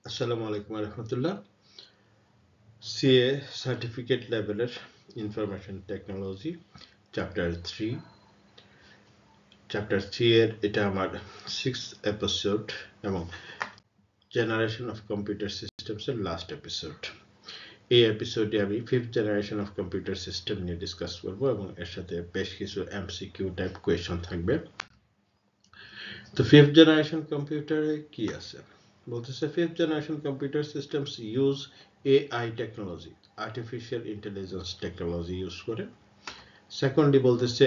আসসালামু আলাইকুম রহমতুল্লাহ। CA certificate লেভেলের ইনফরমেশন টেকনোলজি চ্যাপ্টার 3 এর এটা আমার 6th এপিসোড এবং জেনারেশন অফ কম্পিউটার সিস্টেমস এর লাস্ট এপিসোড। এই এপিসোডে আমি 5th generation of computer system নিয়ে ডিসকাস করব এবং এর সাথে বেশ কিছু এমসিকিউ টাইপ কোয়েশ্চন থাকবে। তো 5th জেনারেশন কম্পিউটারে কি আছে বলতেছে, 5th generation computer systems use AI technology, artificial intelligence technology use করে। সেকেন্ডলি বলতেছে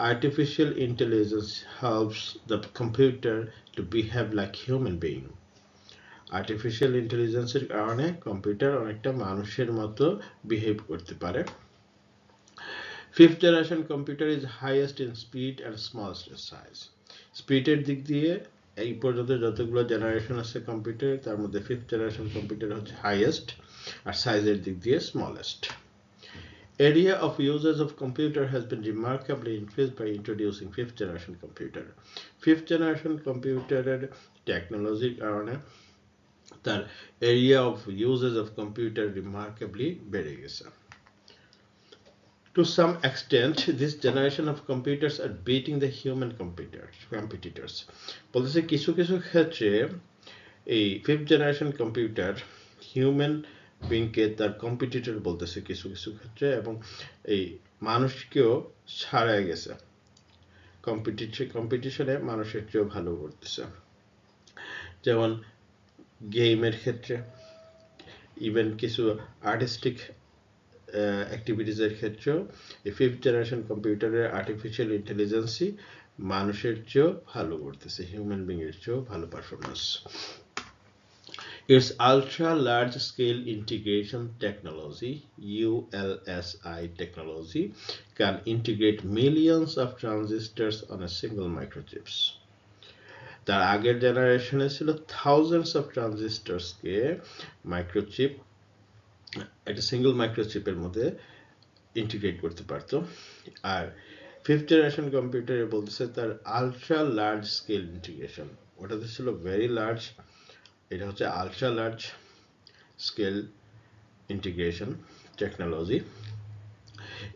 artificial intelligence helps the computer two behave like human being. Artificial ইন্টেলিজেন্সের কারণে কম্পিউটার অনেকটা মানুষের মতো বিহেভ করতে পারে। 5th generation computer is highest in speed and smallest in size. স্পিডের দিক দিয়ে এই পর্যন্ত যতগুলো জেনারেশন আছে কম্পিউটার, তার মধ্যে 5th জেনারেশন কম্পিউটার হচ্ছে হাইয়েস্ট, আর সাইজের দিক দিয়ে smallest. Area of usage of computer has been remarkably increased by introducing 5th generation computer. 5th generation কম্পিউটারের টেকনোলজির কারণে তার area of usages of computer remarkably বেড়ে গেছে। To some extent, this generation of computers are beating the human competitors. বলতেছে কিছু কিছু ক্ষেত্রে এই 5th generation কম্পিউটার হিউম্যান বিংকে তার কম্পিটিটর বলতেছে কিছু কিছু ক্ষেত্রে, এবং এই মানুষকেও ছাড়াই গেছে, কম্পিটিশনে মানুষের চেয়েও ভালো করতেছে। যেমন গেমের ক্ষেত্রে, ইভেন কিছু আর্টিস্টিক অ্যাক্টিভিটিসের ক্ষেত্রেও এই 5th জেনারেশন কম্পিউটারের আর্টিফিশিয়াল ইন্টেলিজেন্সই মানুষের চেয়েও ভালো করতেছে, হিউম্যান বিং এর চেয়েও ভালো performance. Its ultra large scale integration technology, ULSI technology, can integrate millions of transistors on a single microchips. তার আগের জেনারেশনে ছিল থাউজেন্ডস অফ ট্রানজিস্টরসকে মাইক্রোচিপ, একটা সিঙ্গল মাইক্রোচিপের মধ্যে ইন্টিগ্রেট করতে পারতো। আর 5th জেনারেশন কম্পিউটারে বলতেছে তার আলট্রা লার্জ স্কেল ইন্টিগ্রেশন, ওটাতে ছিল ভেরি লার্জ, এটা হচ্ছে ultra large scale integration technology.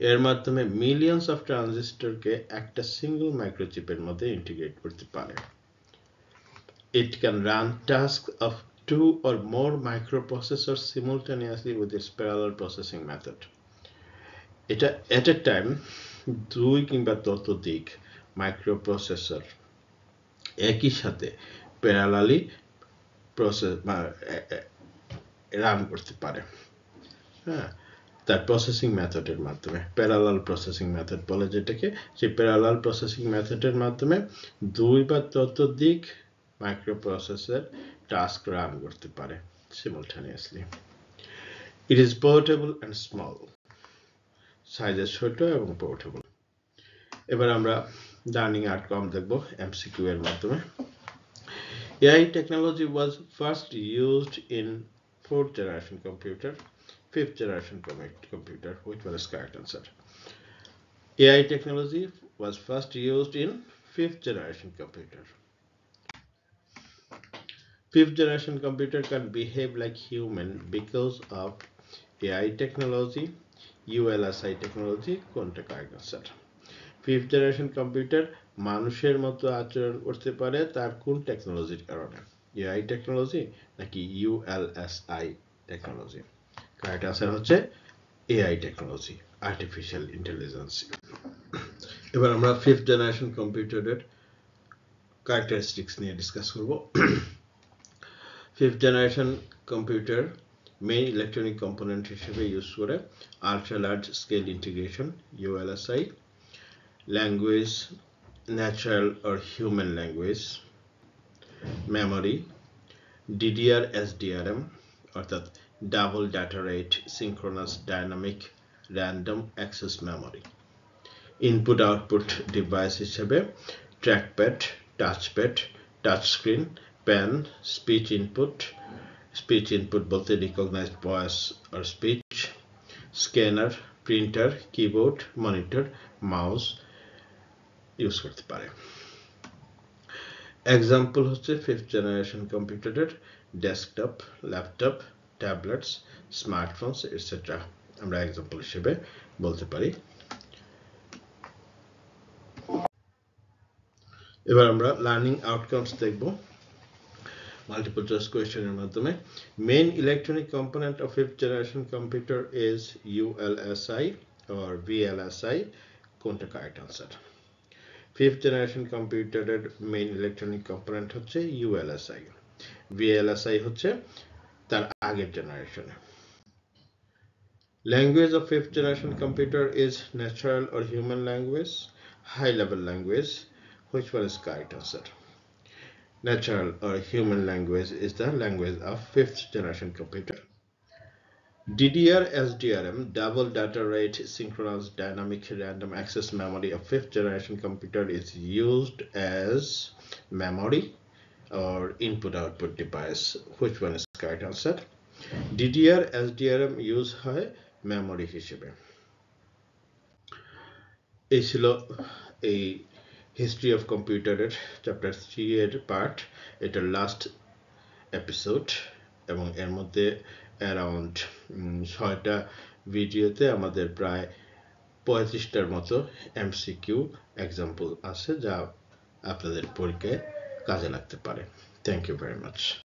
এর মাধ্যমে মিলিয়নস অফ ট্রানজিস্টরকে একটা সিঙ্গল মাইক্রোচিপের মধ্যে ইন্টিগ্রেট করতে পারে। It can run tasks of 2 or more microprocessors simultaneously with its parallel processing method. এটা at a time 2 কিংবা ততোধিক মাইক্রোপ্রসেসর একই সাথে প্যারালালি প্রসেস রান করতে পারে। হ্যাঁ, তার প্রসেসিং মেথডের মাধ্যমে, প্যারালাল প্রসেসিং মেথড বলে যেটাকে, সেই প্যারালাল প্রসেসিং মেথডের মাধ্যমে 2 বা ততোধিক মাইক্রোপ্রসেসর টাস্ক রান করতে পারে সিমultaneously. It is portable and small. সাইজে ছোট এবং পোর্টেবল। এবার আমরা লার্নিং আউটকাম দেখব এমসিকিউ এর মাধ্যমে। AI technology was first used in 4th generation computer, 5th generation computer, which was a correct answer. AI technology was first used in 5th generation computer. 5th generation computer can behave like human because of AI technology, ULSI technology, কোনটা correct answer? 5th generation computer মানুষের মতো আচরণ করতে পারে তার কোন টেকনোলজির কারণে? AI টেকনোলজি নাকি ULSI টেকনোলজি? কারেক্ট আনসার হচ্ছে AI টেকনোলজি, আর্টিফিশিয়াল ইন্টেলিজেন্স। এবার আমরা 5th জেনারেশন কম্পিউটারের ক্যারেক্টারিস্টিক্স নিয়ে ডিসকাস করব। 5th generation computer main electronic component হিসেবে ইউজ করে ultra large scale integration, ULSI, language, natural or human language, memory, DDR SDRM অর্থাৎ double data rate synchronous dynamic random access memory, input output device হিসেবে trackpad, touchpad, touch screen, pen, speech input বলতে recognized voice or speech, scanner, printer, keyboard, monitor, mouse use করতে পারে। Example হচ্ছে fifth generation কম্পিউটারের desktop, laptop, tablets, smartphones etcetera আমরা example হিসেবে বলতে পারি। এবার আমরা লার্নিং আউটকামস দেখব মাল্টিপল চয়েস কোয়েশ্চেনের মাধ্যমে। Main electronic component of fifth generation computer is ULSI or VLSI, কোনটা কারেক্ট আনসার? ফিফথ জেনারেশন কম্পিউটারের মেইন ইলেকট্রনিক কম্পোনেন্ট হচ্ছে ULSI, VLSI হচ্ছে তার আগের জেনারেশনে। Language of fifth generation computer is natural or human language, high level language. Which one is correct answer? Natural or human language is the language of fifth generation computer. DDR SDRM, double data rate synchronous dynamic random access memory of fifth generation computer is used as memory or input output device. Which one is correct answer? DDR SDRM use হয় memory হিসেবে। এই ছিল এই history of কম্পিউটারের chapter 3 এর part, এটার last episode, এবং এর মধ্যে অ্যারাউন্ড 6টা ভিডিওতে আমাদের প্রায় 35টার মতো MCQ এক্সাম্পল আছে যা আপনাদের পরীক্ষায় কাজে লাগতে পারে। Thank you very much.